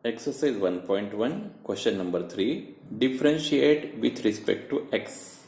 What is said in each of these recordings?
Exercise 1.1, question number 3. Differentiate with respect to x.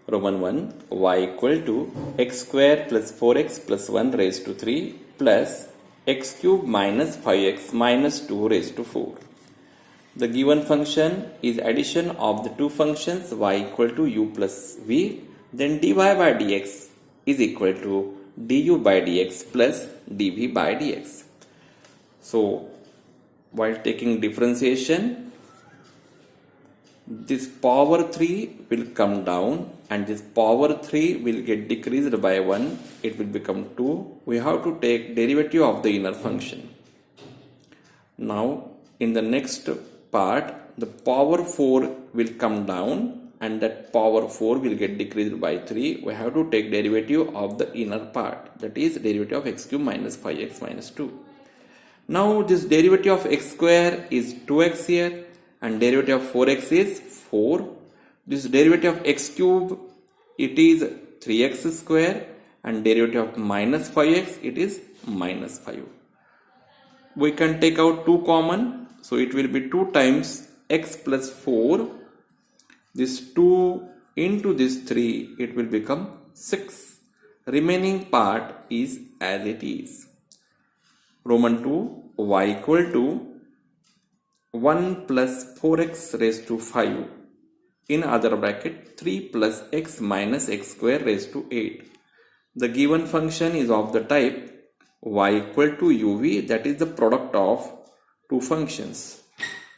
Roman 1, y equal to x square plus 4x plus 1 raised to 3 plus x cube minus 5x minus 2 raised to 4. The given function is addition of the two functions y equal to u plus v, then dy by dx is equal to du by dx plus dv by dx. So, while taking differentiation, this power 3 will come down and this power 3 will get decreased by 1. It will become 2. We have to take derivative of the inner function. Now, in the next part, the power 4 will come down and that power 4 will get decreased by 3. We have to take derivative of the inner part, that is derivative of x cube minus 5x minus 2. Now this derivative of x square is 2x here and derivative of 4x is 4. This derivative of x cube, it is 3x square and derivative of minus 5x, it is minus 5. We can take out 2 common, so it will be 2 times x plus 4. This 2 into this 3, it will become 6. Remaining part is as it is. Roman 2, y equal to 1 plus 4x raised to 5, in other bracket 3 plus x minus x square raised to 8. The given function is of the type y equal to uv, that is the product of two functions.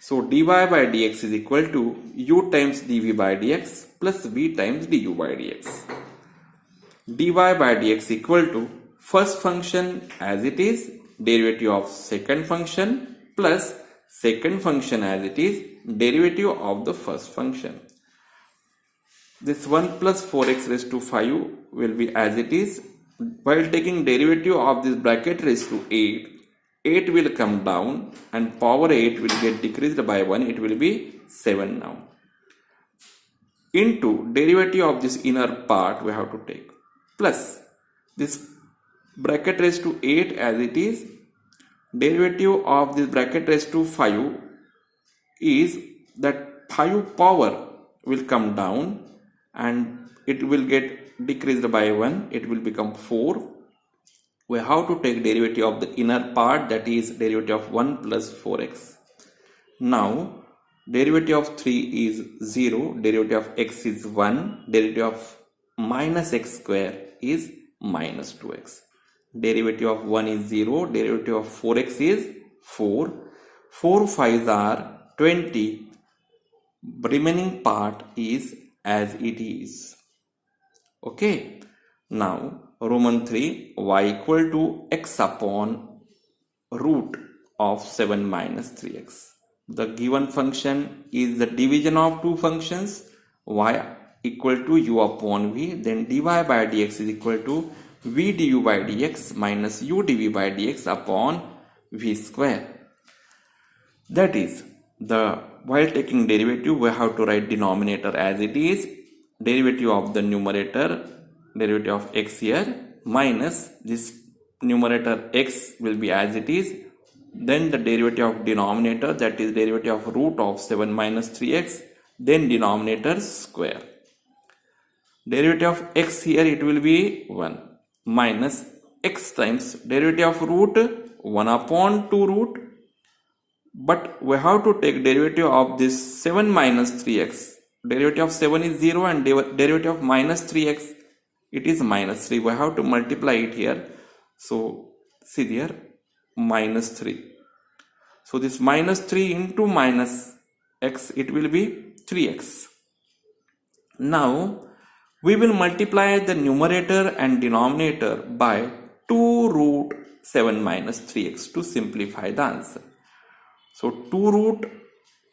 So dy by dx is equal to u times dv by dx plus v times du by dx. Dy by dx equal to first function as it is, derivative of second function plus second function as it is, derivative of the first function. This 1 plus 4x raised to 5 will be as it is. While taking derivative of this bracket raised to 8, 8 will come down and power 8 will get decreased by 1, it will be 7 now. Into derivative of this inner part we have to take, plus this bracket raised to 8 as it is, derivative of this bracket raised to 5 is that 5 power will come down and it will get decreased by 1, it will become 4. We have to take derivative of the inner part, that is derivative of 1 plus 4x. Now derivative of 3 is 0, derivative of x is 1, derivative of minus x square is minus 2x. Derivative of 1 is 0, derivative of 4x is 4. 4 5s are 20. Remaining part is as it is. Okay. Now Roman 3, y equal to x upon root of 7 minus 3x. The given function is the division of two functions, y equal to u upon v, then dy by dx is equal to v du by dx minus u dv by dx upon v square. That is, while taking derivative we have to write denominator as it is, derivative of the numerator, derivative of x here, minus this numerator x will be as it is, then the derivative of denominator, that is derivative of root of 7 minus 3x, then denominator square. Derivative of x here, it will be 1 minus x times derivative of root 1 upon 2 root, but we have to take derivative of this 7 minus 3x. Derivative of 7 is 0 and derivative of minus 3x, it is minus 3. We have to multiply it here. So see there, minus 3. So this minus 3 into minus x, it will be 3x. Now we will multiply the numerator and denominator by 2 root 7 minus 3x to simplify the answer. So 2 root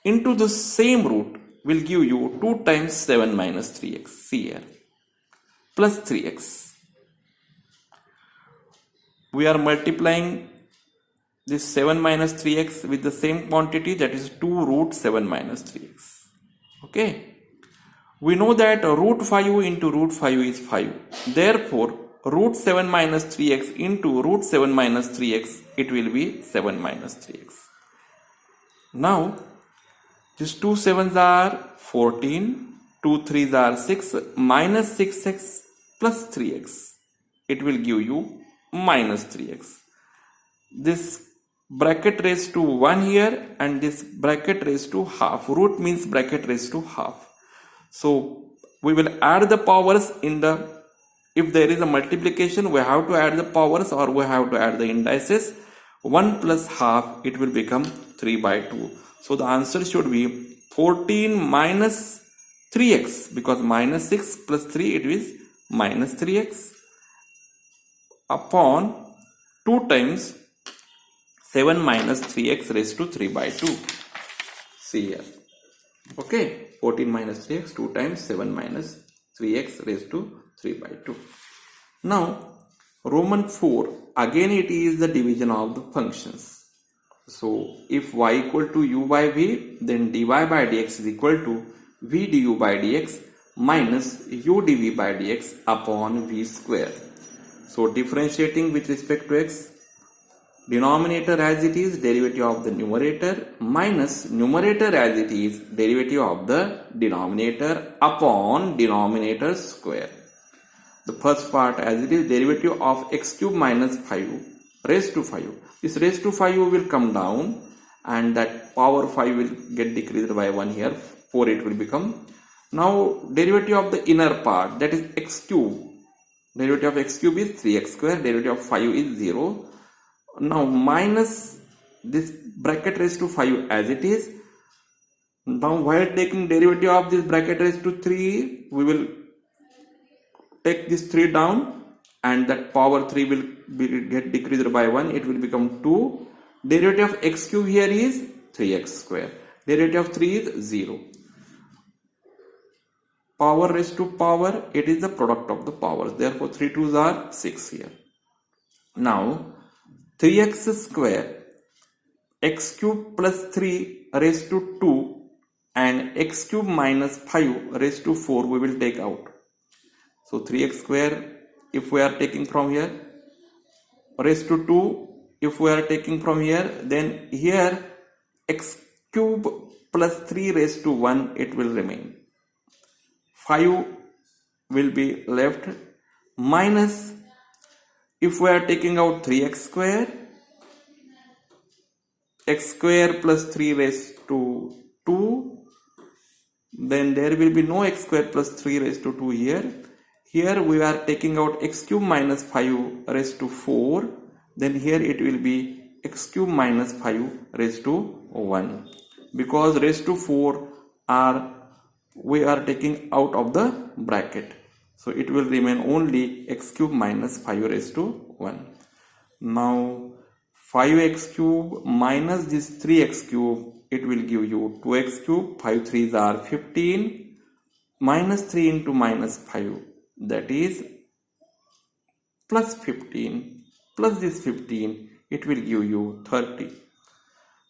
into the same root will give you 2 times 7 minus 3x, see here, plus 3x. We are multiplying this 7 minus 3x with the same quantity, that is 2 root 7 minus 3x. Okay. We know that root 5 into root 5 is 5. Therefore, root 7 minus 3x into root 7 minus 3x, it will be 7 minus 3x. Now these 2 7s are 14, 2 3s are 6, minus 6x plus 3x. It will give you minus 3x. This bracket raised to 1 here and this bracket raised to half. Root means bracket raised to half. So we will add the powers in the, if there is a multiplication, we have to add the powers or we have to add the indices. 1 plus half, it will become 3 by 2. So the answer should be 14 minus 3x, because minus 6 plus 3, it is minus 3x upon 2 times 7 minus 3x raised to 3 by 2. See here. Okay, 14 minus 3x, 2 times 7 minus 3x raised to 3 by 2. Now, Roman 4, again it is the division of the functions. So, if y equal to u by v, then dy by dx is equal to v du by dx minus u dv by dx upon v square. So, differentiating with respect to x, denominator as it is, derivative of the numerator, minus numerator as it is, derivative of the denominator upon denominator square. The first part as it is, derivative of x cube minus 5 raised to 5. This raised to 5 will come down and that power 5 will get decreased by 1 here, 4 it will become. Now derivative of the inner part, that is x cube. Derivative of x cube is 3x square, derivative of 5 is 0. Now minus this bracket raised to 5 as it is. Now while taking derivative of this bracket raised to 3, we will take this 3 down and that power 3 will get decreased by 1. It will become 2. Derivative of x cube here is 3x square. Derivative of 3 is 0. Power raised to power, it is the product of the powers. Therefore 3 2s are 6 here. Now 3x square, x cube plus 3 raised to 2 and x cube minus 5 raised to 4 we will take out. So 3x square if we are taking from here, raised to 2 if we are taking from here, then here x cube plus 3 raised to 1 it will remain. 5 will be left, minus if we are taking out 3x square, x square plus 3 raised to 2, then there will be no x square plus 3 raised to 2 here. Here we are taking out x cube minus 5 raised to 4, then here it will be x cube minus 5 raised to 1, because raised to 4 we are taking out of the bracket. So it will remain only x cube minus 5 raised to 1. Now 5x cube minus this 3x cube, it will give you 2x cube, 5 3s are 15, minus 3 into minus 5, that is plus 15, plus this 15, it will give you 30.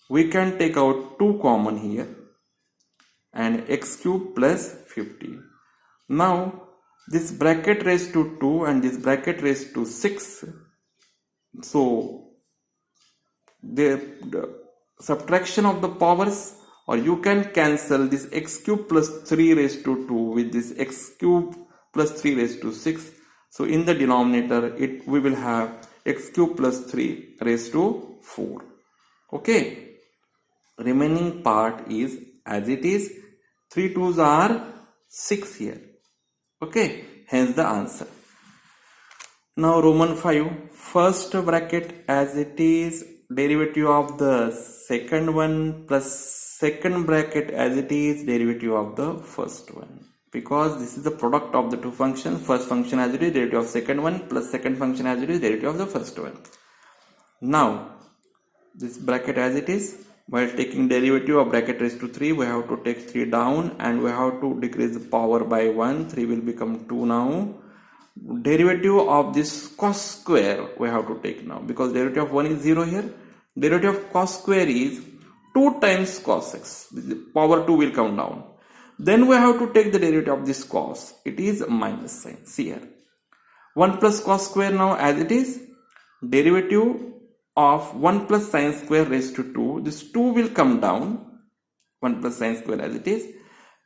We can take out 2 common here and x cube plus 15. Now this bracket raised to 2 and this bracket raised to 6. So the subtraction of the powers, or you can cancel this x cube plus 3 raised to 2 with this x cube plus 3 raised to 6. So in the denominator we will have x cube plus 3 raised to 4. Okay. Remaining part is as it is. 3 2s are 6 here. Okay. Hence the answer. Now Roman 5, first bracket as it is, derivative of the second one plus second bracket as it is, derivative of the first one. Because this is the product of the two functions, first function as it is, derivative of second one, plus second function as it is, derivative of the first one. Now this bracket as it is, while taking derivative of bracket raised to 3, we have to take 3 down and we have to decrease the power by 1. 3 will become 2 now. Derivative of this cos square we have to take now, because derivative of 1 is 0 here. Derivative of cos square is 2 times cos x. The power 2 will come down. Then we have to take the derivative of this cos. It is minus sign. See here. 1 plus cos square now as it is. Derivative of 1 plus sine square raised to 2. This 2 will come down, 1 plus sine square as it is.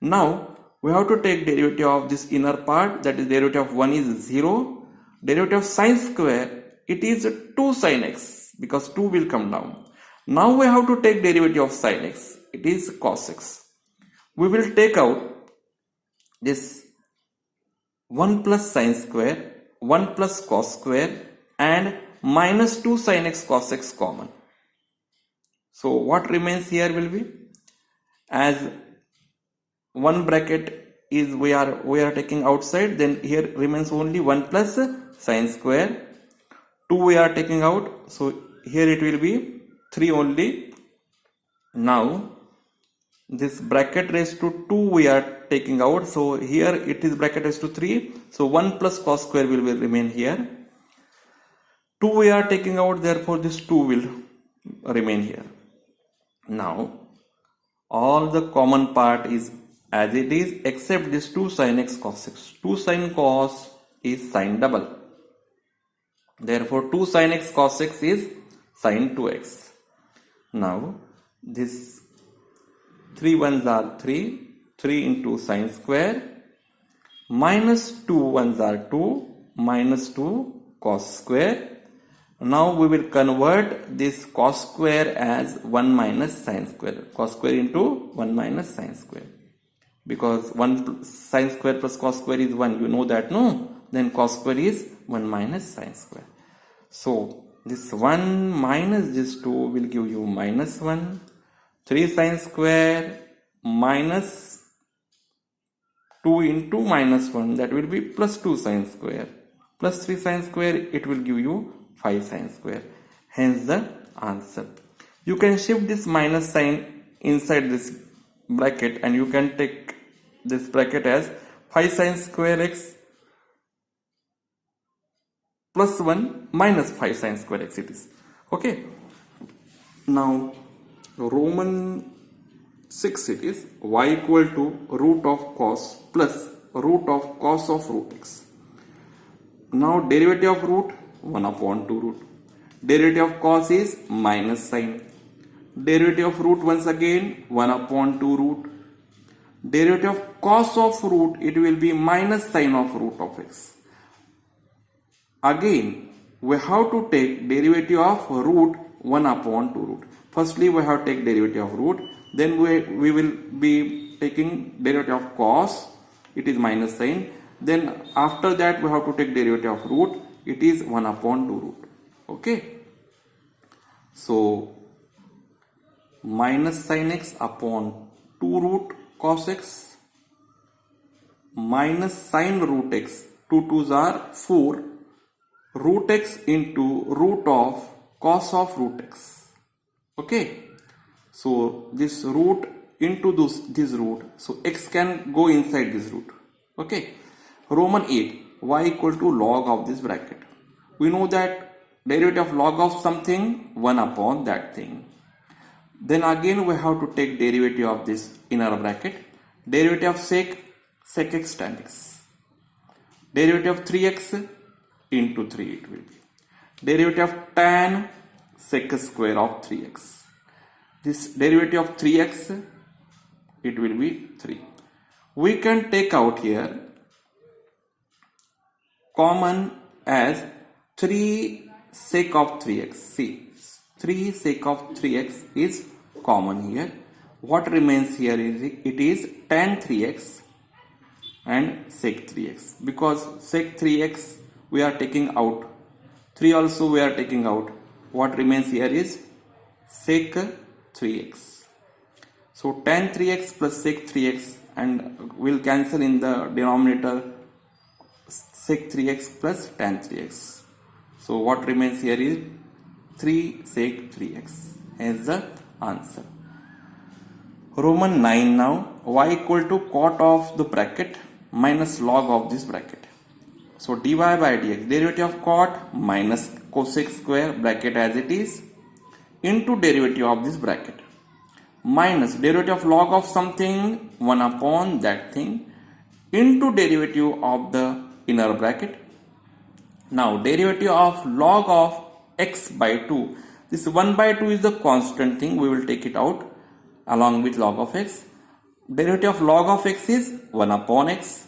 Now we have to take derivative of this inner part, that is derivative of 1 is 0. Derivative of sine square, it is 2 sine x because 2 will come down. Now we have to take derivative of sine x, it is cos x. We will take out this 1 plus sine square, 1 plus cos square and minus 2 sin x cos x common. So what remains here will be, as one bracket is we are taking outside, then here remains only 1 plus sine square, 2 we are taking out, so here it will be 3 only. Now this bracket raised to 2 we are taking out, so here it is bracket raised to 3, so 1 plus cos square will remain here. 2 we are taking out, therefore this 2 will remain here. Now all the common part is as it is except this 2 sin x cos x. 2 sin cos is sin double. Therefore 2 sin x cos x is sin 2x. Now this 3 ones are 3. 3 into sin square minus 2 ones are 2 minus 2 cos square. Now we will convert this cos square as 1 minus sin square. Cos square into 1 minus sin square. Because 1 sin square plus cos square is 1. You know that, no? Then cos square is 1 minus sin square. So this 1 minus this 2 will give you minus 1. 3 sin square minus 2 into minus 1, that will be plus 2 sin square. Plus 3 sin square, it will give you 5 sin square. Hence the answer. You can shift this minus sign inside this bracket and you can take this bracket as 5 sin square x plus 1 minus 5 sin square x it is. Okay. Now Roman 6 it is y equal to root of cos plus root of cos of root x. Now derivative of root 1 upon 2 root. Derivative of cos is minus sign. Derivative of root once again 1 upon 2 root. Derivative of cos of root, it will be minus sign of root of x. Again we have to take derivative of root 1 upon 2 root. Firstly we have to take derivative of root, then we will be taking derivative of cos, it is minus sign. Then after that we have to take derivative of root, it is 1 upon 2 root. Okay. So minus sin x upon 2 root cos x minus sin root x, 2 2s are 4, root x into root of cos of root x. Okay. So this root into this root, so x can go inside this root. Okay. Roman 8, y equal to log of this bracket. We know that derivative of log of something 1 upon that thing. Then again we have to take derivative of this inner bracket. Derivative of sec x tan x. Derivative of 3x into 3 it will be. Derivative of tan sec square of 3x. This derivative of 3x, it will be 3. We can take out here common as 3 sec of 3x. See, 3 sec of 3x is common here. What remains here is it is tan 3x and sec 3x. Because sec 3x we are taking out, 3 also we are taking out. What remains here is sec 3x. So tan 3x plus sec 3x, and will cancel in the denominator sec 3x plus tan 3x. So what remains here is 3 sec 3x. Hence the answer. Roman 9 now, y equal to cot of the bracket minus log of this bracket. So dy by dx, derivative of cot minus cosec square bracket as it is into derivative of this bracket minus derivative of log of something 1 upon that thing into derivative of the inner bracket. Now derivative of log of x by 2. This 1 by 2 is the constant thing. We will take it out along with log of x. Derivative of log of x is 1 upon x.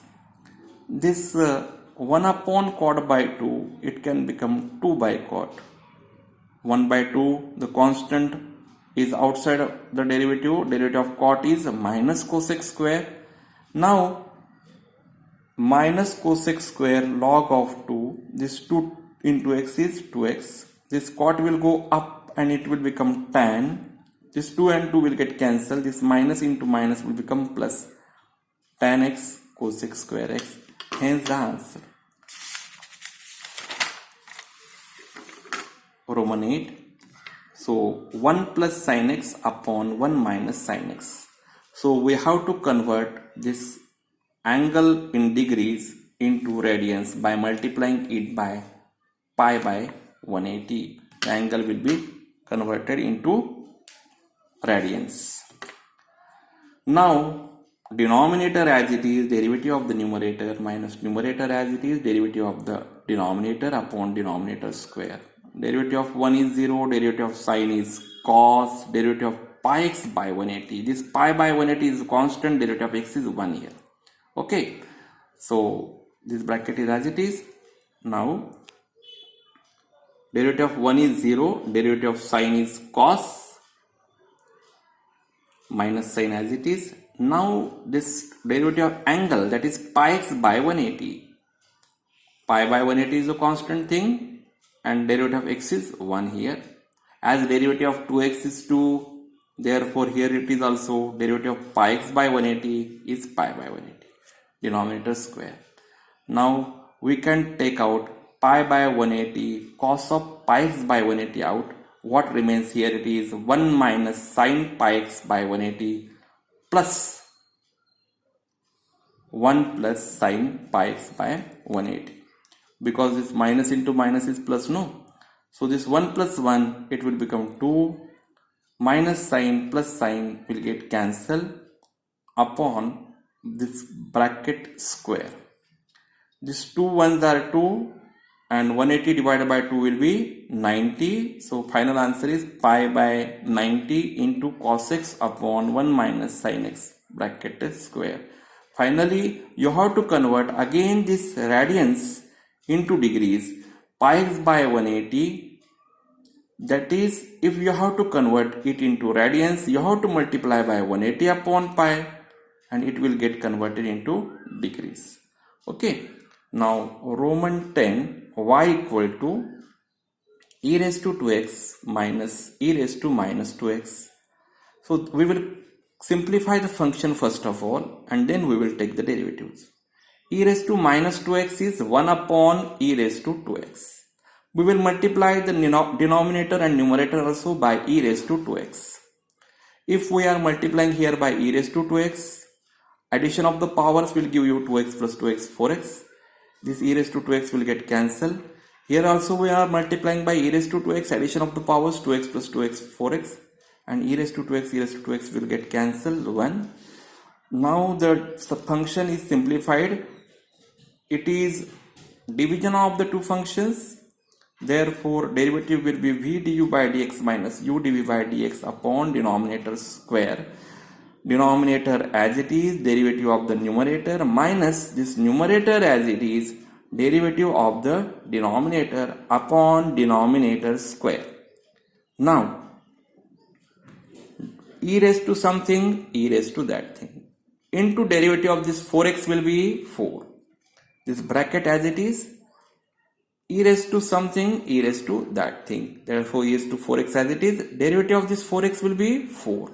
This 1 upon cot by 2, it can become 2 by cot. 1 by 2, the constant is outside of the derivative. Derivative of cot is minus cosec square. Now, minus cosec square log of 2, this 2 into x is 2x. This cot will go up and it will become tan. This 2 and 2 will get cancelled. This minus into minus will become plus. Tan x cosec square x. Hence the answer. Roman 8. So 1 plus sin x upon 1 minus sin x. So we have to convert this angle in degrees into radians by multiplying it by pi by 180. The angle will be converted into radians. Now denominator as it is, derivative of the numerator minus numerator as it is, derivative of the denominator upon denominator square. Derivative of 1 is 0, derivative of sine is cos, derivative of pi x by 180. This pi by 180 is constant, derivative of x is 1 here. Okay, so this bracket is as it is. Now derivative of 1 is 0, derivative of sine is cos, minus sine as it is. Now this derivative of angle, that is pi x by 180. Pi by 180 is a constant thing and derivative of x is 1 here. As derivative of 2x is 2, therefore here it is also derivative of pi x by 180 is pi by 180. Denominator square. Now we can take out pi by 180, cos of pi x by 180 out. What remains here? It is 1 minus sin pi x by 180 plus 1 plus sin pi x by 180. Because this minus into minus is plus, no? So this 1 plus 1, it will become 2. Minus sin plus sin will get cancelled upon this bracket square. These 2 ones are 2 and 180 divided by 2 will be 90. So final answer is pi by 90 into cos x upon 1 minus sin x bracket square. Finally, you have to convert again this radians into degrees. Pi x by 180, that is, if you have to convert it into radians, you have to multiply by 180 upon pi and it will get converted into degrees. Okay, now Roman 10, y equal to e raised to 2x minus e raised to minus 2x. So we will simplify the function first of all and then we will take the derivatives. E raised to minus 2x is 1 upon e raised to 2x. We will multiply the denominator and numerator also by e raised to 2x. If we are multiplying here by e raised to 2x, addition of the powers will give you 2x plus 2x 4x. This e raised to 2x will get cancelled. Here also we are multiplying by e raised to 2x, addition of the powers 2x plus 2x 4x, and e raised to 2x will get cancelled 1. Now the function is simplified. It is division of the two functions. Therefore, derivative will be v du by dx minus u dv by dx upon denominator square. Denominator as it is, derivative of the numerator minus this numerator as it is, derivative of the denominator upon denominator square. Now, e raised to something, e raised to that thing. Into derivative of this 4x will be 4. This bracket as it is, e raised to something, e raised to that thing. Therefore, e raised to 4x as it is, derivative of this 4x will be 4.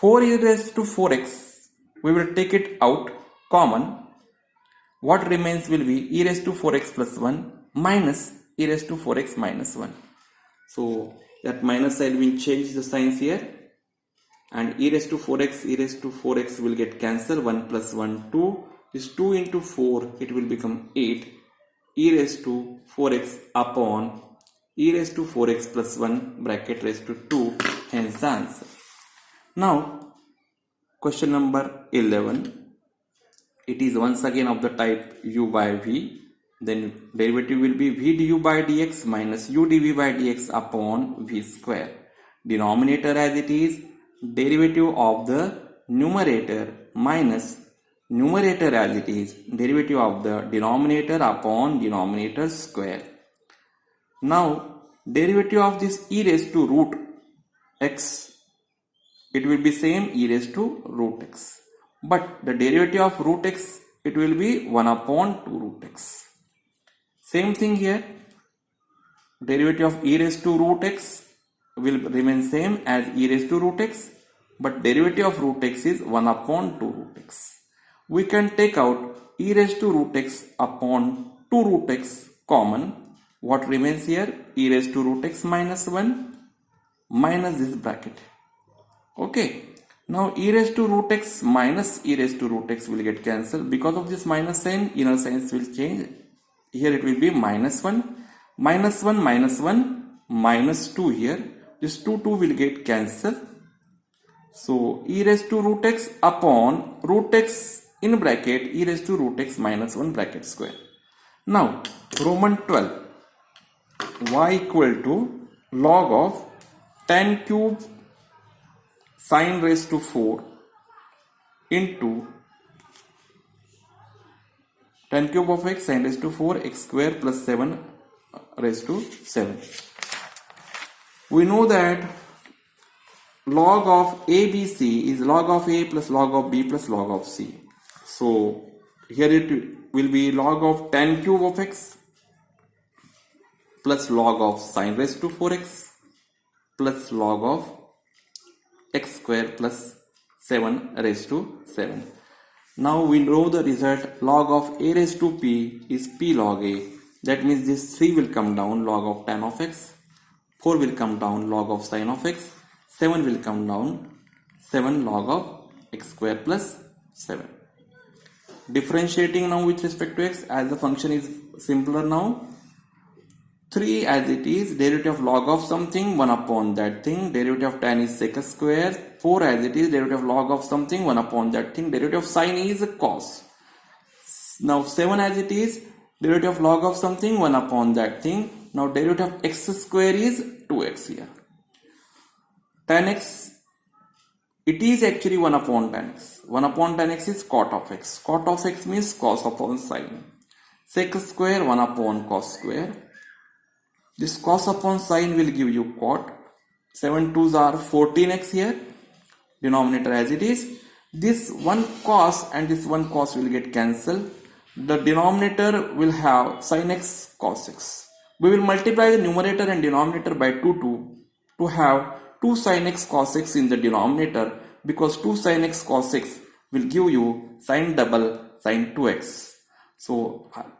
4 e raised to 4x, we will take it out, common. What remains will be e raised to 4x plus 1 minus e raised to 4x minus 1. So, that minus side will change the signs here. And e raised to 4x will get cancelled. 1 plus 1, 2. This 2 into 4, it will become 8. E raised to 4x upon e raised to 4x plus 1 bracket raised to 2. Hence the answer. Now, question number 11. It is once again of the type u by v. then derivative will be v du by dx minus u dv by dx upon v square. Denominator as it is, derivative of the numerator minus numerator as it is, derivative of the denominator upon denominator square. Now derivative of this e raised to root x, it will be same e raised to root x, but the derivative of root x, it will be 1 upon 2 root x. Same thing here, derivative of e raised to root x will remain same as e raised to root x, but derivative of root x is 1 upon 2 root x. We can take out e raised to root x upon 2 root x common. What remains here? E raised to root x minus 1 minus this bracket. Okay. Now e raised to root x minus e raised to root x will get cancelled. Because of this minus sign, inner signs will change. Here it will be minus 1, minus 1, minus 1, minus 2 here. This 2 will get cancelled. So e raised to root x upon root x in bracket e raised to root x minus 1 bracket square. Now Roman 12, y equal to log of 10 cube sine raised to 4 into 10 cube of x sine raised to 4 x square plus 7 raised to 7. We know that log of ABC is log of A plus log of B plus log of C. So here it will be log of 10 cube of x plus log of sine raised to 4x plus log of x square plus 7 raised to 7. Now we know the result, log of a raised to p is p log a. That means this 3 will come down, log of tan of x, 4 will come down, log of sine of x, 7 will come down, 7 log of x square plus 7. Differentiating now with respect to x, as the function is simpler now, 3 as it is, derivative of log of something 1 upon that thing, derivative of tan is sec square, 4 as it is, derivative of log of something 1 upon that thing, derivative of sine is cos. Now 7 as it is, derivative of log of something 1 upon that thing. Now derivative of x square is 2x here. Tan x, it is actually 1 upon tan x. 1 upon tan x is cot of x. Cot of x means cos upon sine. Sec square 1 upon cos square. This cos upon sine will give you cot. 7 2s are 14x here. Denominator as it is. This one cos and this one cos will get cancelled. The denominator will have sin x cos x. We will multiply the numerator and denominator by 2 to have 2 sin x cos x in the denominator, because 2 sin x cos x will give you sin double sin 2x. So final